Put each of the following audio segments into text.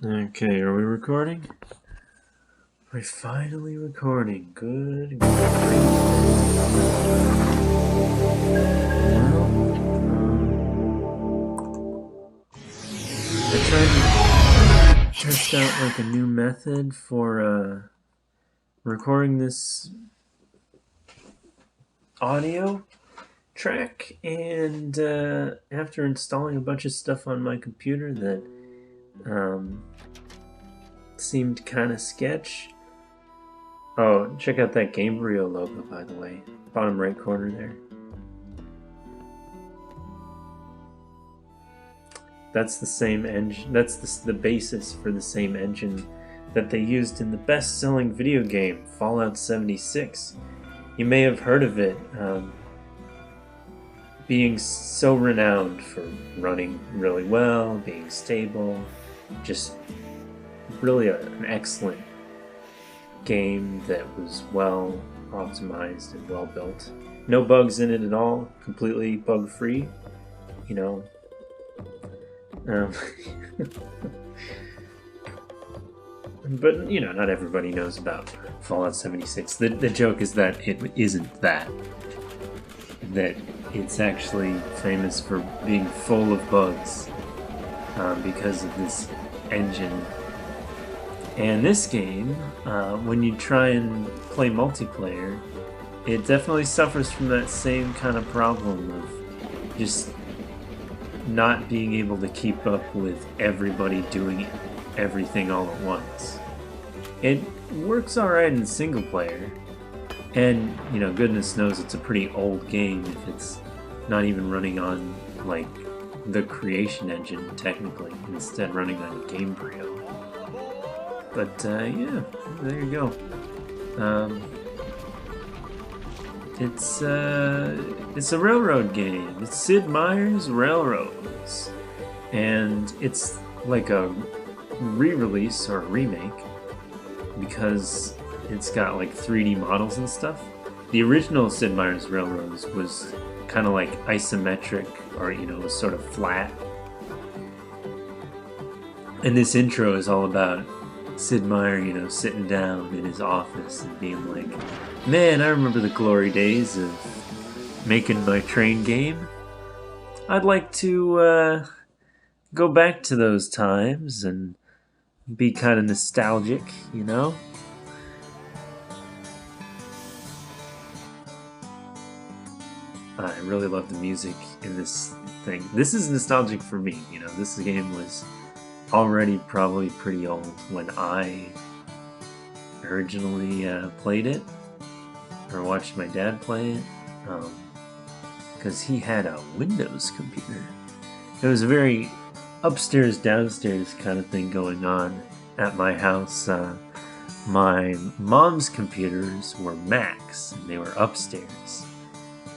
Okay, are we recording? We're finally recording. Good. Well, I tried to test out like a new method for recording this audio track, and after installing a bunch of stuff on my computer that seemed kind of sketch. Oh, check out that Gamebryo logo, by the way. Bottom right corner there. That's the same engine. That's the basis for the same engine that they used in the best-selling video game, Fallout 76. You may have heard of it, being so renowned for running really well, being stable, just really an excellent game that was well optimized and well built. No bugs in it at all, completely bug free, you know. But you know, not everybody knows about Fallout 76. The joke is that it isn't that it's actually famous for being full of bugs because of this engine. And this game, when you try and play multiplayer, it definitely suffers from that same kind of problem of just not being able to keep up with everybody doing everything all at once. It works alright in single player, and you know, goodness knows it's a pretty old game if it's not even running on like the creation engine technically, instead running on Gamebryo. But yeah, there you go. It's a railroad game. It's Sid Meier's Railroads, and it's like a re-release or a remake because it's got like 3D models and stuff. The original Sid Meier's Railroads was kind of like isometric, or you know, was sort of flat. And this intro is all about Sid Meier, you know, sitting down in his office and being like, man, I remember the glory days of making my train game. I'd like to go back to those times and be kind of nostalgic, you know? I really love the music in this thing. This is nostalgic for me, you know, this game was already probably pretty old when I originally played it, or watched my dad play it, because he had a Windows computer. It was a very upstairs downstairs kind of thing going on at my house. My mom's computers were Macs and they were upstairs,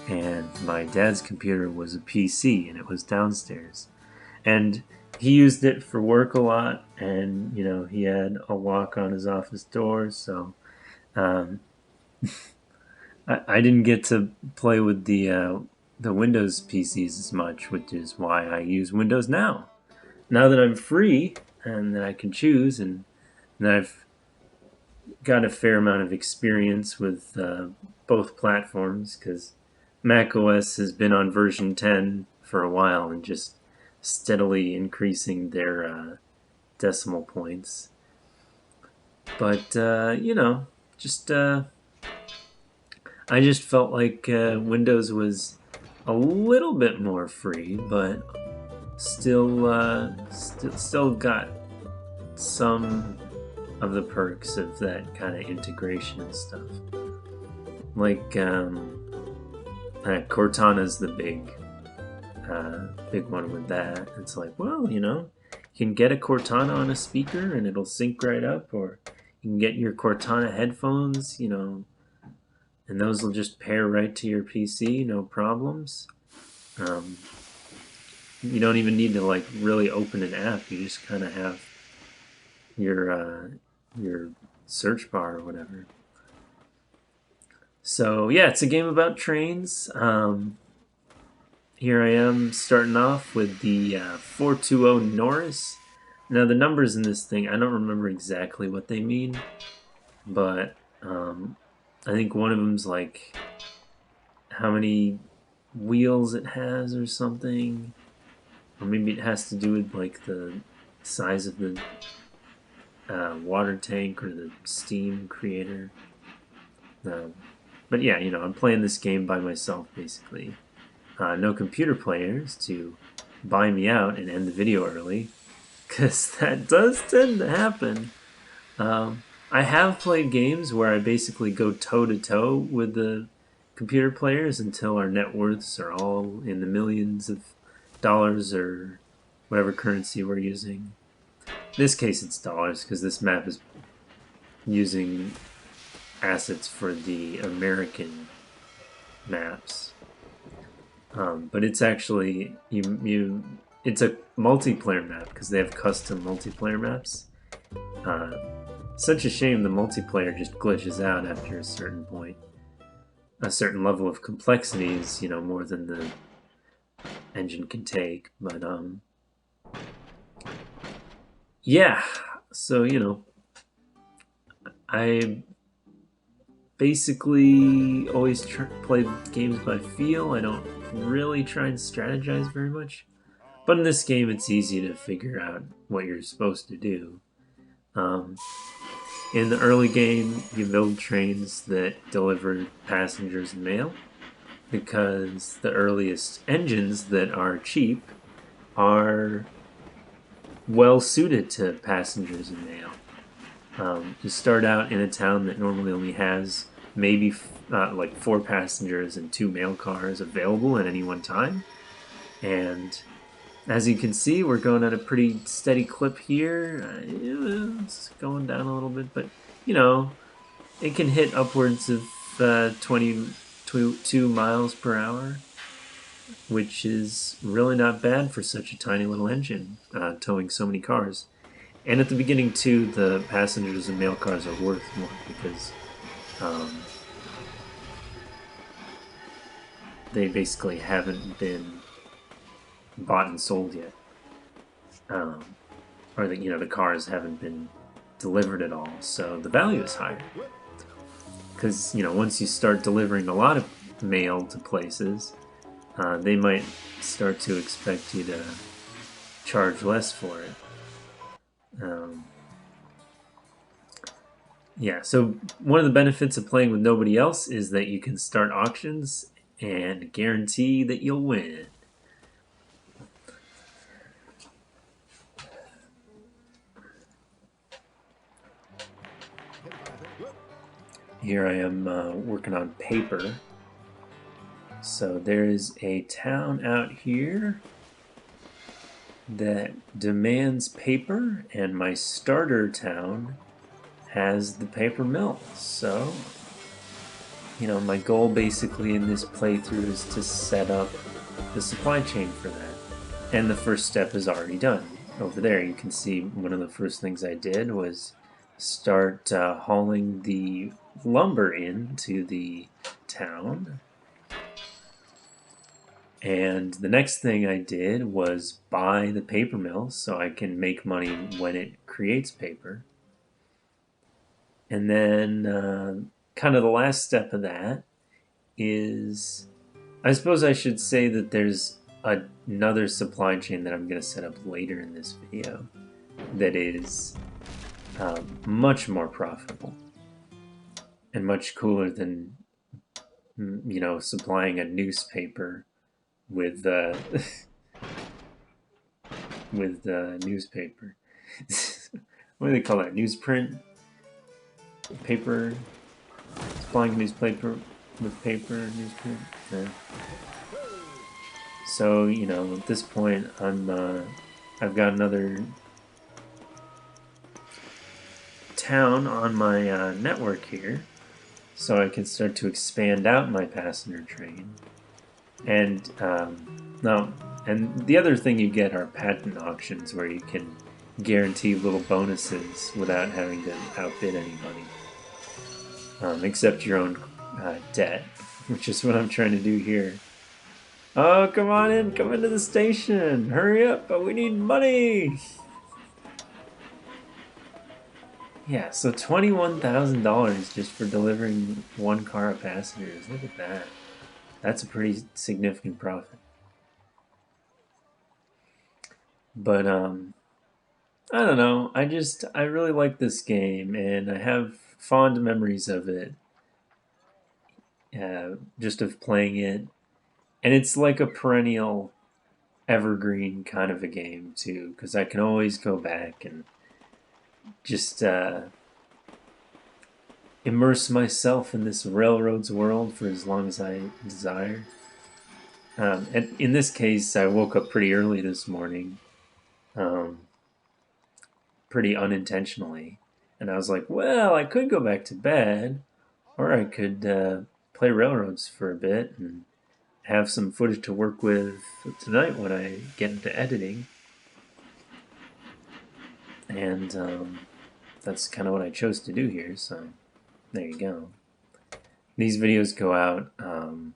and my dad's computer was a PC and it was downstairs, and he used it for work a lot, and you know, he had a lock on his office door, so I didn't get to play with the Windows PCs as much, which is why I use Windows now. Now that I'm free and that I can choose, and that I've got a fair amount of experience with both platforms, because Mac OS has been on version 10 for a while and just steadily increasing their decimal points. But you know, just I just felt like Windows was a little bit more free, but still got some of the perks of that kind of integration and stuff. Like Cortana's the big one with that. It's like, well, you know, you can get a Cortana on a speaker and it'll sync right up, or you can get your Cortana headphones, you know, and those will just pair right to your PC, no problems. You don't even need to like really open an app. You just kind of have your search bar or whatever. So yeah, it's a game about trains. Here I am starting off with the 420 Norris. Now the numbers in this thing, I don't remember exactly what they mean, but I think one of them's like how many wheels it has or something, or maybe it has to do with like the size of the water tank or the steam creator. But yeah, I'm playing this game by myself basically. No computer players to buy me out and end the video early, because that does tend to happen. I have played games where I basically go toe to toe with the computer players until our net worths are all in the millions of dollars or whatever currency we're using. In this case, it's dollars because this map is using assets for the American maps. But it's actually it's a multiplayer map because they have custom multiplayer maps. Such a shame the multiplayer just glitches out after a certain point. A certain level of complexity is, more than the engine can take. But yeah. So I basically always play games by feel. I don't really try and strategize very much. But in this game, it's easy to figure out what you're supposed to do. In the early game, you build trains that deliver passengers and mail, because the earliest engines that are cheap are well suited to passengers and mail. You start out in a town that normally only has maybe like 4 passengers and 2 mail cars available at any one time. And as you can see, we're going at a pretty steady clip here. It's going down a little bit, but it can hit upwards of 22 miles per hour, which is really not bad for such a tiny little engine towing so many cars. And at the beginning, too, the passengers and mail cars are worth more because they basically haven't been bought and sold yet, or the cars haven't been delivered at all. So the value is higher because once you start delivering a lot of mail to places, they might start to expect you to charge less for it. Yeah, so one of the benefits of playing with nobody else is that you can start auctions and guarantee that you'll win. Here I am working on paper. So there's a town out here that demands paper, and my starter town has the paper mill. So, my goal basically in this playthrough is to set up the supply chain for that. And the first step is already done. Over there, you can see one of the first things I did was start hauling the lumber into the town. And the next thing I did was buy the paper mill so I can make money when it creates paper. And then kind of the last step of that is, I suppose I should say that there's another supply chain that I'm going to set up later in this video that is much more profitable and much cooler than supplying a newspaper with with newspaper. What do they call that? Newsprint? Paper? Supplying newspaper with paper? Newsprint? Yeah. So at this point I've got another town on my network here, so I can start to expand out my passenger train. And and the other thing you get are patent auctions where you can guarantee little bonuses without having to outbid anybody, except your own debt, which is what I'm trying to do here. Oh, come on in, come into the station, hurry up, we need money. Yeah, so $21,000 just for delivering one car of passengers. Look at that. That's a pretty significant profit. But I don't know. I really like this game, and I have fond memories of it. Just of playing it, and it's like a perennial evergreen kind of a game too, because I can always go back and just immerse myself in this railroads world for as long as I desire. And in this case, I woke up pretty early this morning, um, pretty unintentionally, and I was like, well, I could go back to bed, or I could play railroads for a bit and have some footage to work with tonight when I get into editing. And that's kind of what I chose to do here, so there you go. These videos go out the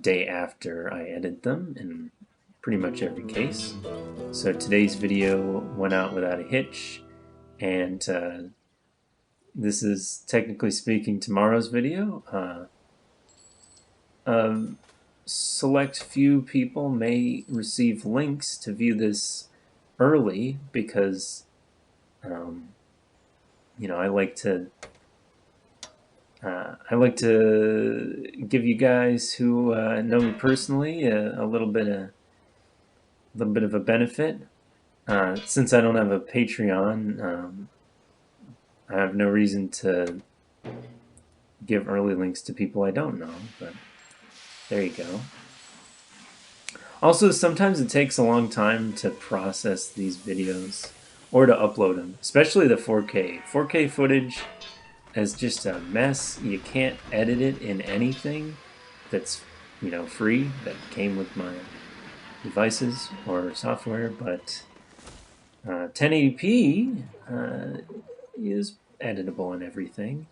day after I edit them in pretty much every case. So today's video went out without a hitch, and this is technically speaking tomorrow's video. Select few people may receive links to view this early because you know, I like to give you guys who know me personally a little bit of a benefit. Since I don't have a Patreon, I have no reason to give early links to people I don't know. But there you go. Also, sometimes it takes a long time to process these videos or to upload them, especially the 4K. 4K footage is just a mess. You can't edit it in anything that's, you know, free that came with my devices or software, but 1080p is editable and everything.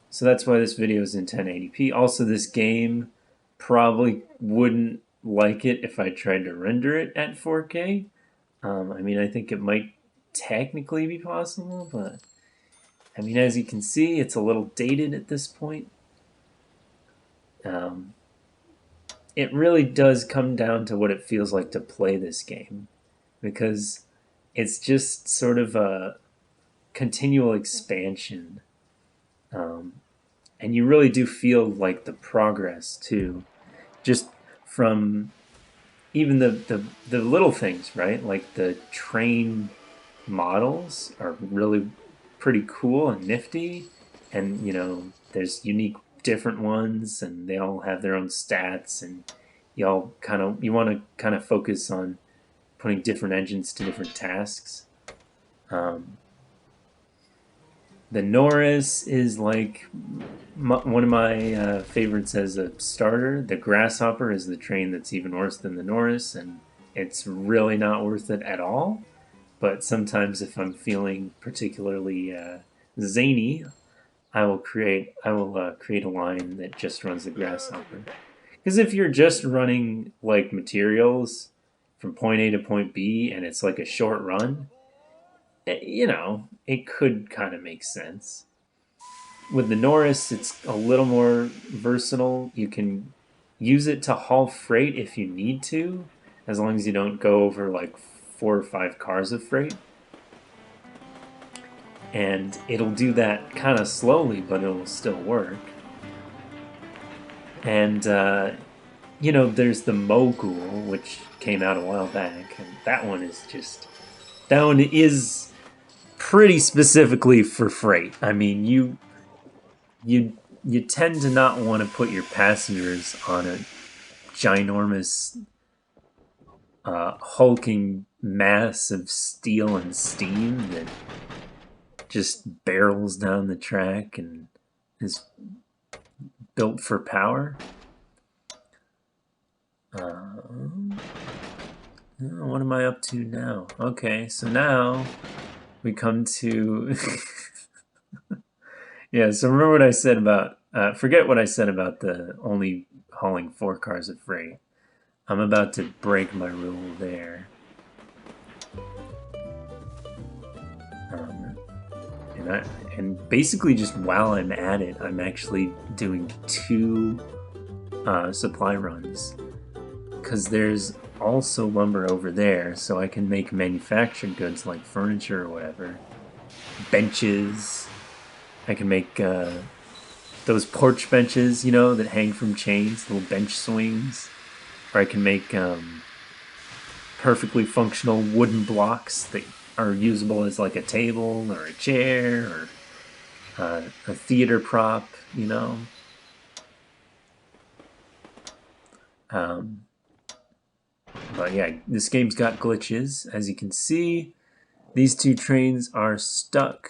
So that's why this video is in 1080p. Also, this game probably wouldn't like it if I tried to render it at 4K. I mean, I think it might technically be possible, but I mean, as you can see, it's a little dated at this point. It really does come down to what it feels like to play this game, because it's just sort of a continual expansion. And you really do feel like the progress too, just from even the little things, right? Like the train models are really pretty cool and nifty, and you know, there's unique different ones, and they all have their own stats, and you want to kind of focus on putting different engines to different tasks. The Norris is like one of my favorites as a starter. The Grasshopper is the train that's even worse than the Norris, and it's really not worth it at all. But sometimes, if I'm feeling particularly zany, I will create a line that just runs the Grasshopper. Because if you're just running like materials from point A to point B, and it's like a short run, you know, it could kind of make sense. With the Norris, it's a little more versatile. You can use it to haul freight if you need to, as long as you don't go over like 4 or 5 cars of freight. And it'll do that kind of slowly, but it'll still work. And, you know, there's the Mogul, which came out a while back, and that one is pretty specifically for freight. I mean, you tend to not want to put your passengers on a ginormous hulking mass of steel and steam that just barrels down the track and is built for power. What am I up to now? Okay, so now we come to yeah, so remember what I said about forget what I said about the only hauling 4 cars of freight. I'm about to break my rule there. And and basically just while I'm at it, I'm actually doing 2 supply runs, because there's also lumber over there, so I can make manufactured goods like furniture or whatever, benches. I can make those porch benches, you know, that hang from chains, little bench swings. Or I can make perfectly functional wooden blocks that are usable as like a table or a chair or a theater prop, you know. Um, but yeah, this game's got glitches. As you can see, these 2 trains are stuck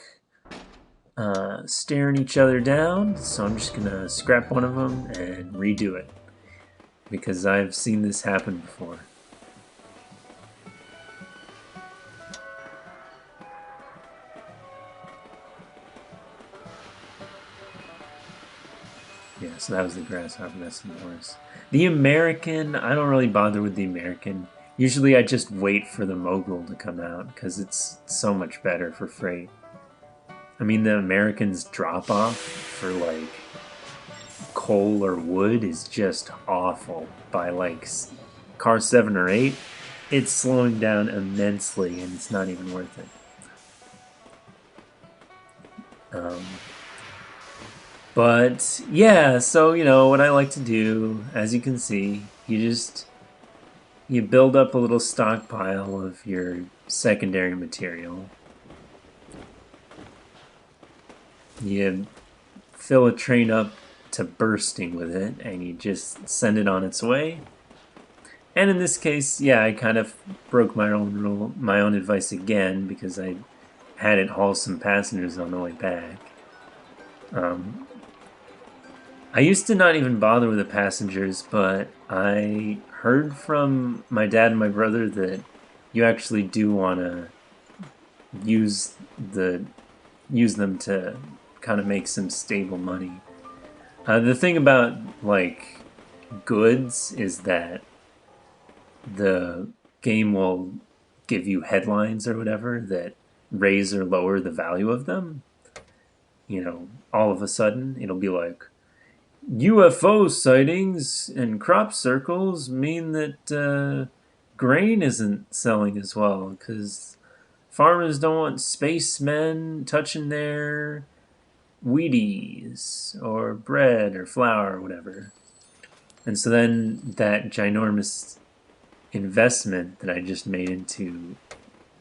staring each other down, so I'm just gonna scrap one of them and redo it, because I've seen this happen before. Yeah, so that was the grasshopper, that's the horse. The American, I don't really bother with the American. Usually I just wait for the Mogul to come out, because it's so much better for freight. I mean, the American's drop-off for, like, coal or wood is just awful. By, like, car 7 or 8, it's slowing down immensely, and it's not even worth it. But yeah, so you know what I like to do, as you can see, you build up a little stockpile of your secondary material. You fill a train up to bursting with it, and you just send it on its way. And in this case, yeah, I kind of broke my own rule, my own advice again, because I had it haul some passengers on the way back. I used to not even bother with the passengers, but I heard from my dad and my brother that you actually do want to use them to kind of make some stable money. The thing about like goods is that the game will give you headlines or whatever that raise or lower the value of them. You know, all of a sudden it'll be like, UFO sightings and crop circles mean that grain isn't selling as well because farmers don't want spacemen touching their Wheaties or bread or flour or whatever. And so then that ginormous investment that I just made into,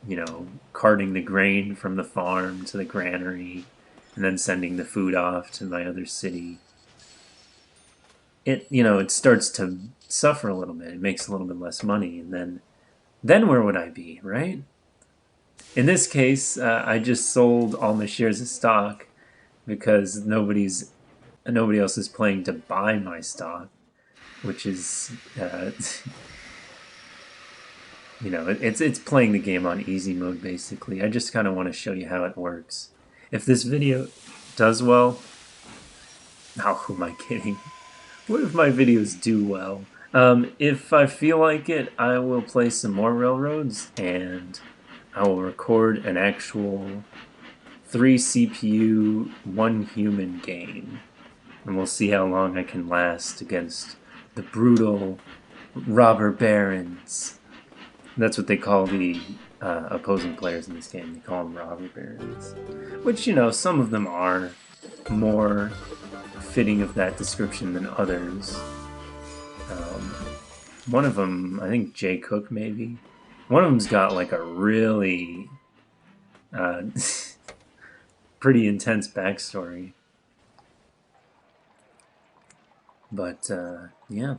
you know, carting the grain from the farm to the granary and then sending the food off to my other city, it starts to suffer a little bit. It makes a little bit less money, and then where would I be, right? In this case, I just sold all my shares of stock because nobody else is playing to buy my stock, which is it's playing the game on easy mode basically. I just kind of want to show you how it works. If this video does well, who am I kidding? What if my videos do well? If I feel like it, I will play some more railroads, and I will record an actual 3 CPU, 1 human game. And we'll see how long I can last against the brutal robber barons. That's what they call the opposing players in this game. They call them robber barons. Which, some of them are more fitting of that description than others. One of them, I think Jay Cook maybe, one of them's got like a really pretty intense backstory. But yeah.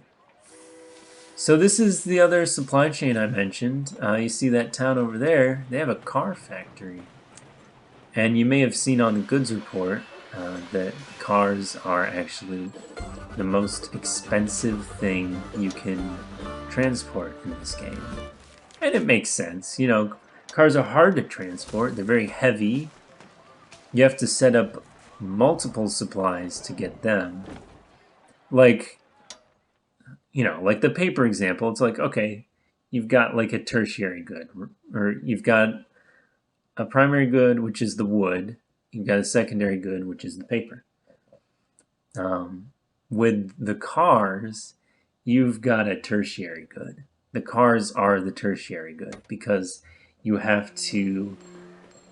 So this is the other supply chain I mentioned. You see that town over there, they have a car factory. And you may have seen on the goods report that cars are actually the most expensive thing you can transport in this game. And it makes sense. Cars are hard to transport. They're very heavy. You have to set up multiple supplies to get them. Like the paper example, it's like, okay, you've got like a tertiary good, or you've got a primary good, which is the wood, you've got a secondary good, which is the paper. With the cars, you've got a tertiary good. The cars are the tertiary good because you have to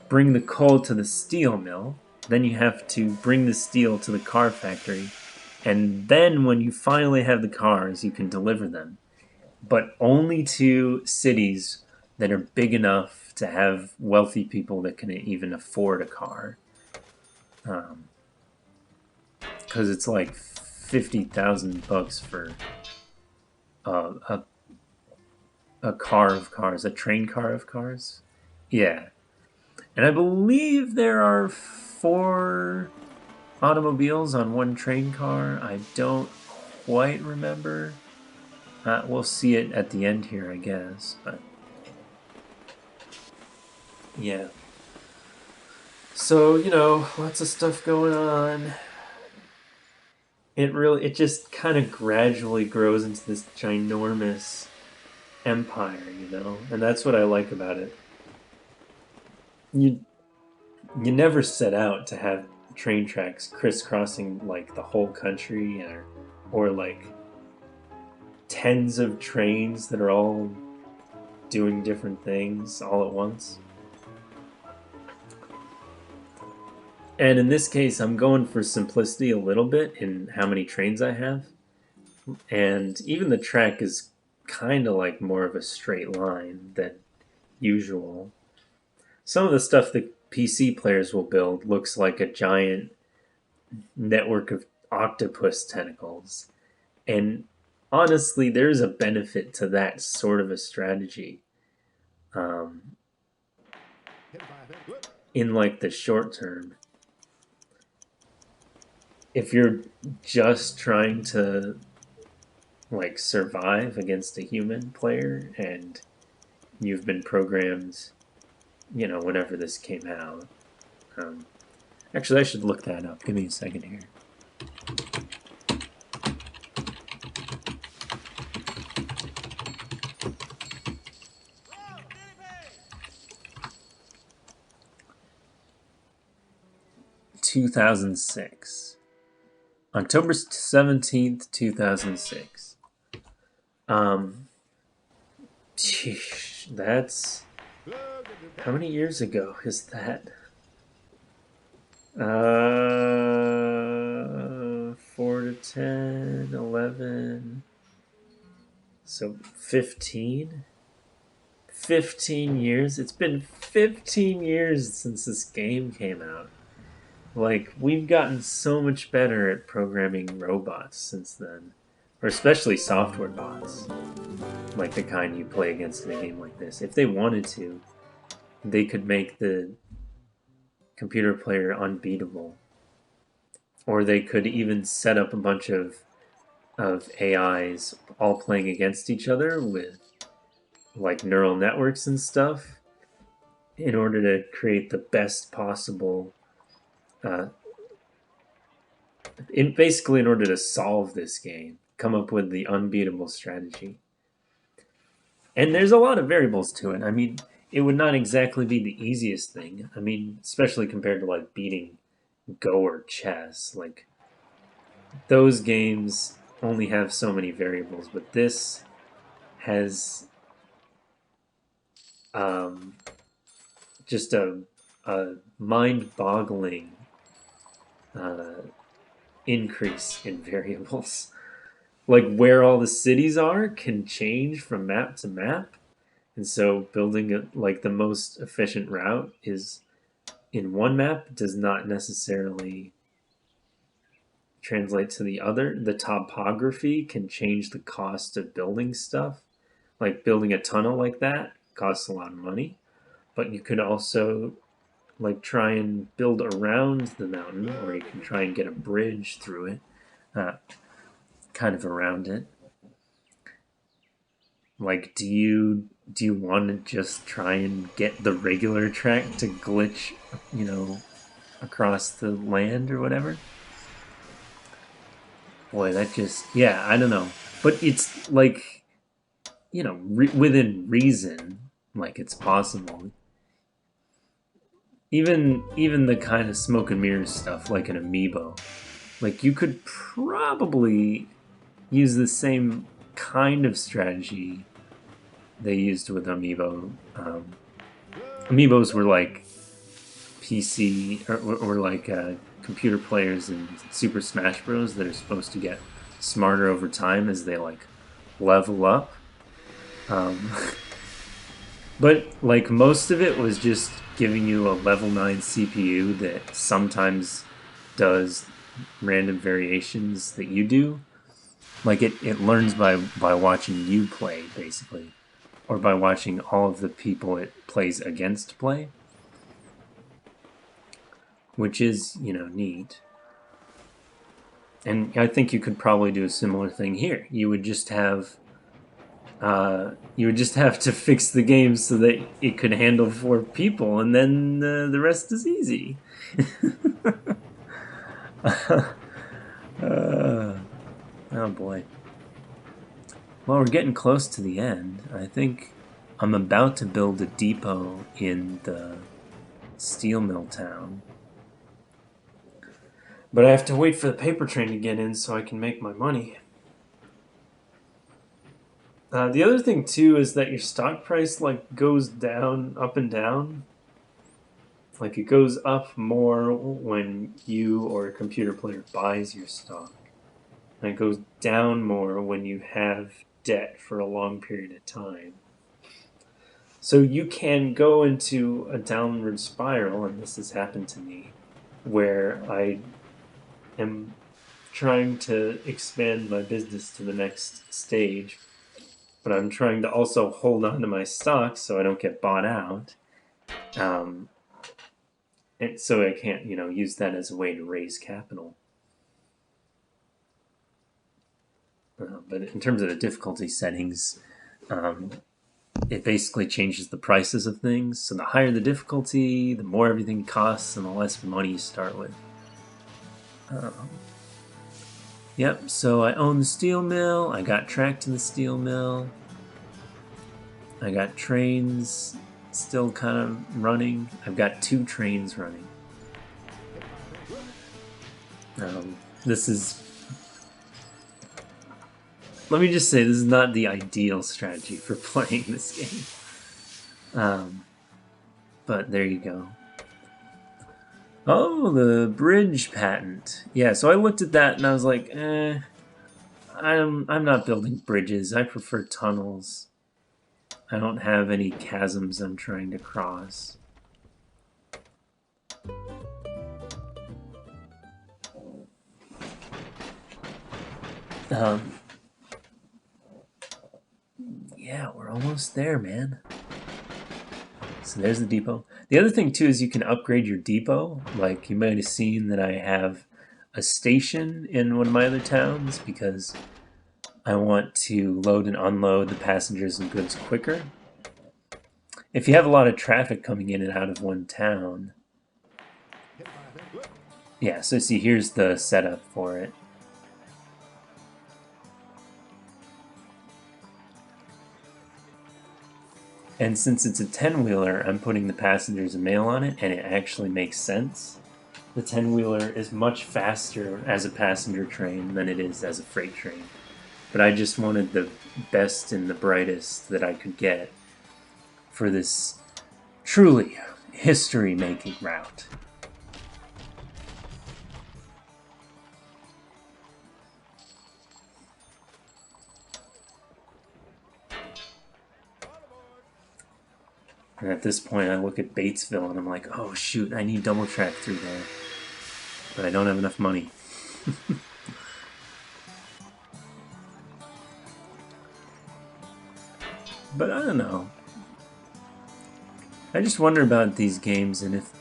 bring the coal to the steel mill, then you have to bring the steel to the car factory, and then when you finally have the cars, you can deliver them. But only to cities that are big enough to have wealthy people that can even afford a car. Because it's like $50,000 for uh, a a car of cars, a train car of cars. Yeah, and I believe there are 4 automobiles on one train car. I don't quite remember. We'll see it at the end here, I guess. But yeah. So, lots of stuff going on. It just kind of gradually grows into this ginormous empire, and that's what I like about it. You you never set out to have train tracks crisscrossing like the whole country, or like tens of trains that are all doing different things all at once. And in this case, I'm going for simplicity a little bit in how many trains I have. And even the track is kind of like more of a straight line than usual. Some of the stuff that PC players will build looks like a giant network of octopus tentacles. And honestly, there's a benefit to that sort of a strategy. In like the short term, if you're just trying to like survive against a human player and you've been programmed, whenever this came out. Actually, I should look that up. Give me a second here. 2006. October 17th, 2006. That's... How many years ago is that? 4 to 10, 11. So 15? 15 years? It's been 15 years since this game came out. Like, we've gotten so much better at programming robots since then. Or especially software bots. Like the kind you play against in a game like this. If they wanted to, they could make the computer player unbeatable. Or they could even set up a bunch of AIs all playing against each other with like neural networks and stuff in order to create the best possible basically in order to solve this game, come up with the unbeatable strategy. And there's a lot of variables to it. I mean, it would not exactly be the easiest thing. I mean, especially compared to like beating Go or chess. Like, those games only have so many variables, but this has just a mind-boggling increase in variables. Like, where all the cities are can change from map to map, and so building like the most efficient route is in one map does not necessarily translate to the other. The topography can change the cost of building stuff. Like, building a tunnel like that costs a lot of money, but you could also like try and build around the mountain, or you can try and get a bridge through it, kind of around it. Like, do you want to just try and get the regular track to glitch, across the land or whatever? Boy, that just, yeah, I don't know. But it's like, within reason, like it's possible. even the kind of smoke and mirrors stuff, like an amiibo, like you could probably use the same kind of strategy they used with amiibo. Amiibos were like PC or like computer players in Super Smash Bros. That are supposed to get smarter over time as they like level up. Um, but like most of it was just giving you a level 9 CPU that sometimes does random variations that you do. Like it learns by watching you play, basically. Or by watching all of the people it plays against play. Which is, neat. And I think you could probably do a similar thing here. You would just have to fix the game so that it could handle 4 people, and then the rest is easy. Oh boy. Well, we're getting close to the end. I think I'm about to build a depot in the steel mill town. But I have to wait for the paper train to get in so I can make my money. The other thing too is that your stock price like goes down, up and down. Like it goes up more when you or a computer player buys your stock, and it goes down more when you have debt for a long period of time. So you can go into a downward spiral, and this has happened to me, where I am trying to expand my business to the next stage, but I'm trying to also hold on to my stocks so I don't get bought out. And so I can't, use that as a way to raise capital. But in terms of the difficulty settings, it basically changes the prices of things. So the higher the difficulty, the more everything costs, and the less money you start with. Yep, so I own the steel mill. I got tracked to the steel mill. I got trains still kind of running. I've got 2 trains running. This is... Let me just say, this is not the ideal strategy for playing this game. But there you go. Oh, the bridge patent. Yeah, so I looked at that and I was like, I'm not building bridges. I prefer tunnels. I don't have any chasms I'm trying to cross. Yeah, we're almost there, man. So there's the depot. The other thing, too, is you can upgrade your depot. Like, you might have seen that I have a station in one of my other towns because I want to load and unload the passengers and goods quicker. If you have a lot of traffic coming in and out of one town... Yeah, so see, here's the setup for it. And since it's a 10-wheeler, I'm putting the passengers and mail on it, and it actually makes sense. The 10-wheeler is much faster as a passenger train than it is as a freight train. But I just wanted the best and the brightest that I could get for this truly history-making route. And at this point, I look at Batesville and I'm like, oh shoot, I need double track through there. But I don't have enough money. But I don't know. I just wonder about these games and if,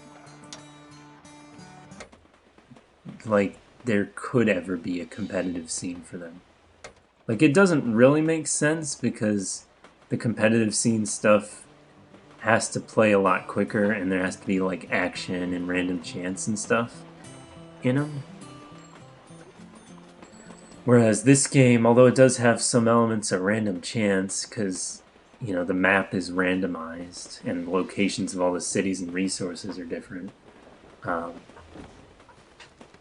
like, there could ever be a competitive scene for them. Like, it doesn't really make sense because the competitive scene stuff has to play a lot quicker and there has to be, like, action and random chance and stuff in them. Whereas this game, although it does have some elements of random chance, because you know, the map is randomized and the locations of all the cities and resources are different.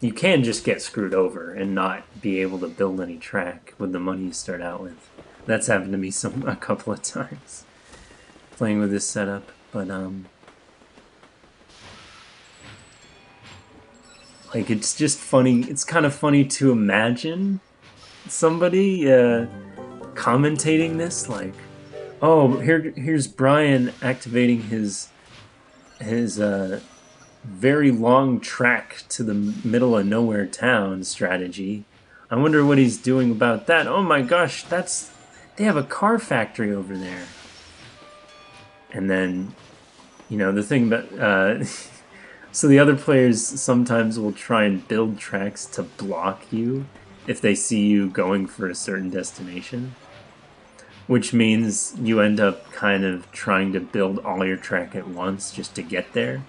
You can just get screwed over and not be able to build any track with the money you start out with. That's happened to me a couple of times playing with this setup, but like it's just funny. It's kind of funny to imagine somebody commentating this, like, oh, here's Brian activating his very long track to the middle of nowhere town strategy. I wonder what he's doing about that. Oh my gosh, they have a car factory over there. And then, you know, the thing about so the other players sometimes will try and build tracks to block you if they see you going for a certain destination, which means you end up kind of trying to build all your track at once just to get there.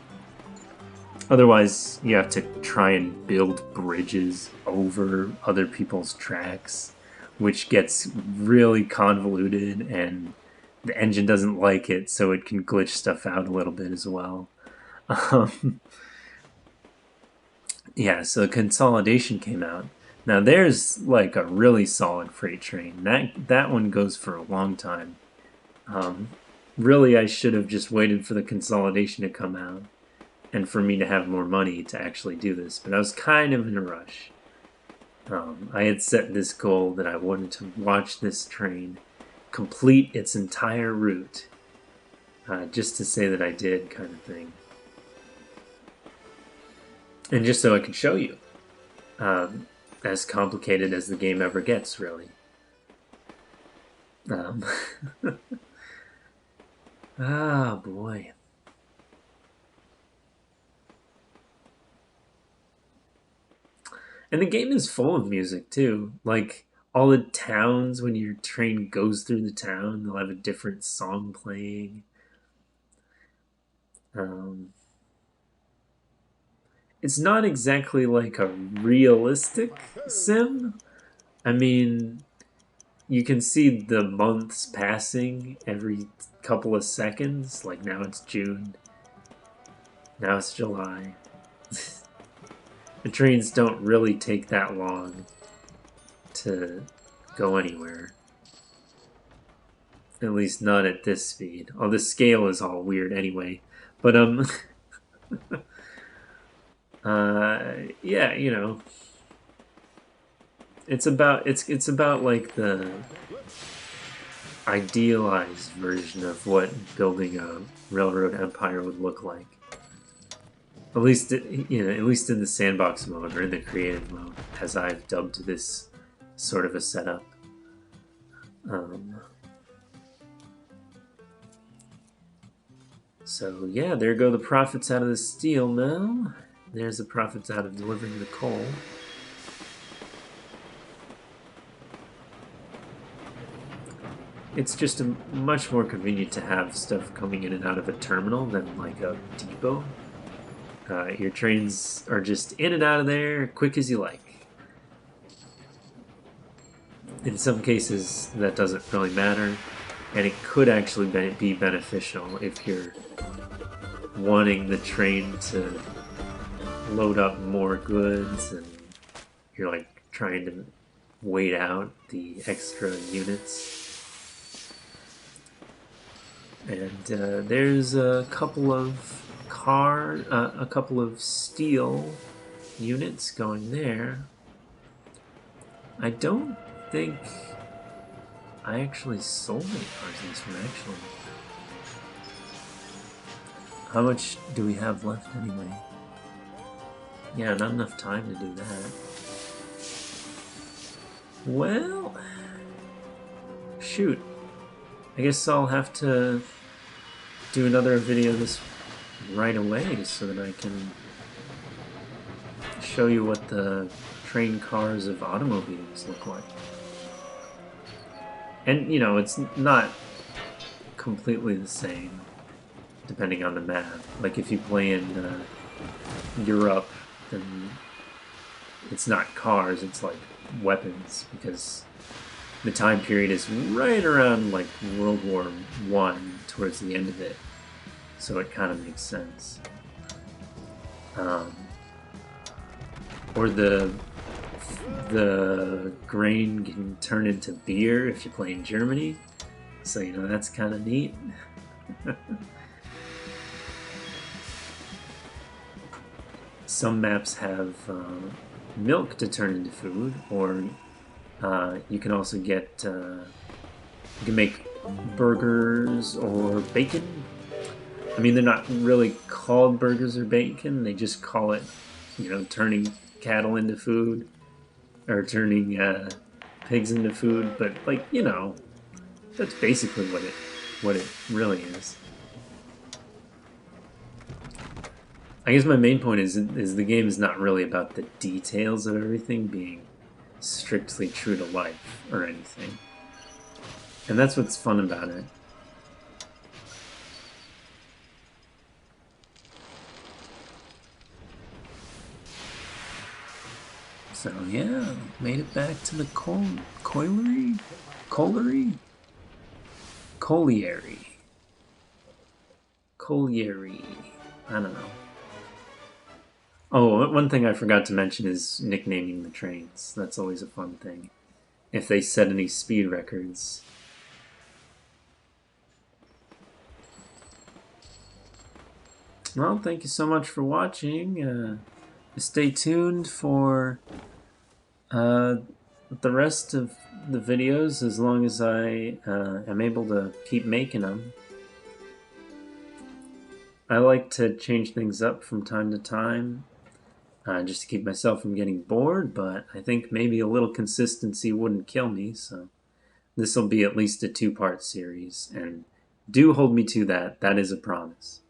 Otherwise, you have to try and build bridges over other people's tracks, which gets really convoluted, and the engine doesn't like it, so it can glitch stuff out a little bit as well. Yeah, so Consolidation came out. Now there's like a really solid freight train. That one goes for a long time. Really, I should have just waited for the Consolidation to come out and for me to have more money to actually do this, but I was kind of in a rush. I had set this goal that I wanted to watch this train complete its entire route, just to say that I did, kind of thing. And just so I could show you, as complicated as the game ever gets, really. Ah, boy. And the game is full of music, too. Like, all the towns, when your train goes through the town, they'll have a different song playing. It's not exactly like a realistic sim. I mean, you can see the months passing every couple of seconds. Like, now it's June. Now it's July. The trains don't really take that long to go anywhere. At least not at this speed. Oh, the scale is all weird anyway. But, yeah, you know, it's about like the idealized version of what building a railroad empire would look like. At least, you know, at least in the sandbox mode or in the creative mode, as I've dubbed this sort of a setup. So yeah, there go the profits out of the steel mill. There's the profits out of delivering the coal. It's just much more convenient to have stuff coming in and out of a terminal than like a depot. Your trains are just in and out of there, quick as you like. In some cases, that doesn't really matter, and it could actually be beneficial if you're wanting the train to load up more goods and you're like trying to wait out the extra units. And there's a couple of steel units going there. I don't think I actually sold any cars in this one, actually. How much do we have left anyway? Yeah, not enough time to do that. Well, shoot. I guess I'll have to do another video this right away so that I can show you what the train cars of automobiles look like. And, you know, it's not completely the same depending on the map. Like, if you play in Europe, then it's not cars, it's like weapons, because the time period is right around like World War One, towards the end of it, so it kind of makes sense. Or the grain can turn into beer if you play in Germany, so you know that's kind of neat. Some maps have milk to turn into food, or you can also get you can make burgers or bacon. I mean, they're not really called burgers or bacon. They just call it, you know, turning cattle into food or turning pigs into food. But like, you know, that's basically what it really is. I guess my main point is the game is not really about the details of everything being strictly true to life or anything, and that's what's fun about it. So yeah, made it back to the colliery, colliery, colliery, colliery. I don't know. Oh, one thing I forgot to mention is nicknaming the trains. That's always a fun thing. If they set any speed records. Well, thank you so much for watching. Stay tuned for uh, the rest of the videos as long as I am able to keep making them. I like to change things up from time to time just to keep myself from getting bored, but I think maybe a little consistency wouldn't kill me, so this will be at least a 2-part series, and do hold me to that. That is a promise.